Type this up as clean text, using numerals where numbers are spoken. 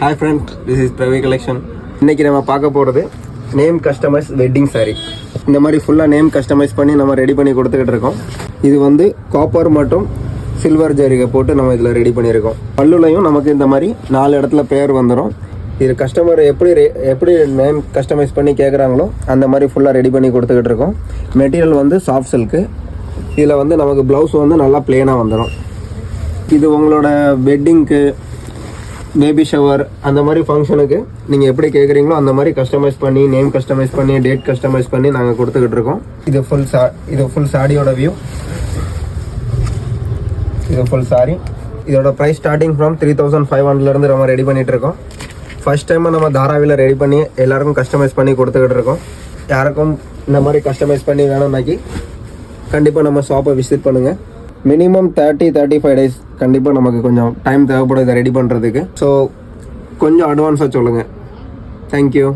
Hi friends, this is Pravi Collection. இன்னைக்கு நம்ம பார்க்க போகிறது நேம் கஸ்டமைஸ் வெட்டிங் saree. இந்த மாதிரி ஃபுல்லாக நேம் கஸ்டமைஸ் பண்ணி நம்ம ரெடி பண்ணி கொடுத்துக்கிட்டு இருக்கோம். இது வந்து காப்பர் மற்றும் சில்வர் ஜரிகை போட்டு நம்ம இதில் ரெடி பண்ணியிருக்கோம். பல்லுலையும் நமக்கு இந்த மாதிரி 4 இடத்துல பேர் வந்துடும். இது கஸ்டமர் எப்படி நேம் கஸ்டமைஸ் பண்ணி கேட்குறாங்களோ அந்த மாதிரி ஃபுல்லாக ரெடி பண்ணி கொடுத்துக்கிட்டு இருக்கோம். மெட்டீரியல் வந்து சாஃப்ட் சில்க்கு. இதில் வந்து நமக்கு ப்ளவுஸ் வந்து நல்லா பிளெயினாக வந்துடும். இது உங்களோட வெட்டிங்க்கு, பேபி ஷவர் அந்த மாதிரி ஃபங்க்ஷனுக்கு நீங்கள் எப்படி கேட்குறீங்களோ அந்த மாதிரி கஸ்டமைஸ் பண்ணி, நேம் கஸ்டமைஸ் பண்ணி, டேட் கஸ்டமைஸ் பண்ணி நாங்கள் கொடுத்துக்கிட்டு இருக்கோம். இது ஃபுல் சாரியோட வியூ. இது ஃபுல் சாரி. இதோட ப்ரைஸ் ஸ்டார்டிங் ஃப்ரம் 3500 நம்ம ரெடி பண்ணிகிட்டு இருக்கோம். ஃபர்ஸ்ட் டைம் நம்ம தாராவியில் ரெடி பண்ணி எல்லாருக்கும் கஸ்டமைஸ் பண்ணி கொடுத்துக்கிட்டு இருக்கோம். யாருக்கும் இந்த மாதிரி கஸ்டமைஸ் பண்ணி வேணும்னாக்கி கண்டிப்பாக நம்ம ஷாப்பை விசிட் பண்ணுங்கள். மினிமம் 30-35 days கண்டிப்பாக நமக்கு கொஞ்சம் டைம் தேவைப்படும் இதை ரெடி பண்ணுறதுக்கு. ஸோ கொஞ்சம் அட்வான்ஸாக சொல்லுங்கள். தேங்க்யூ.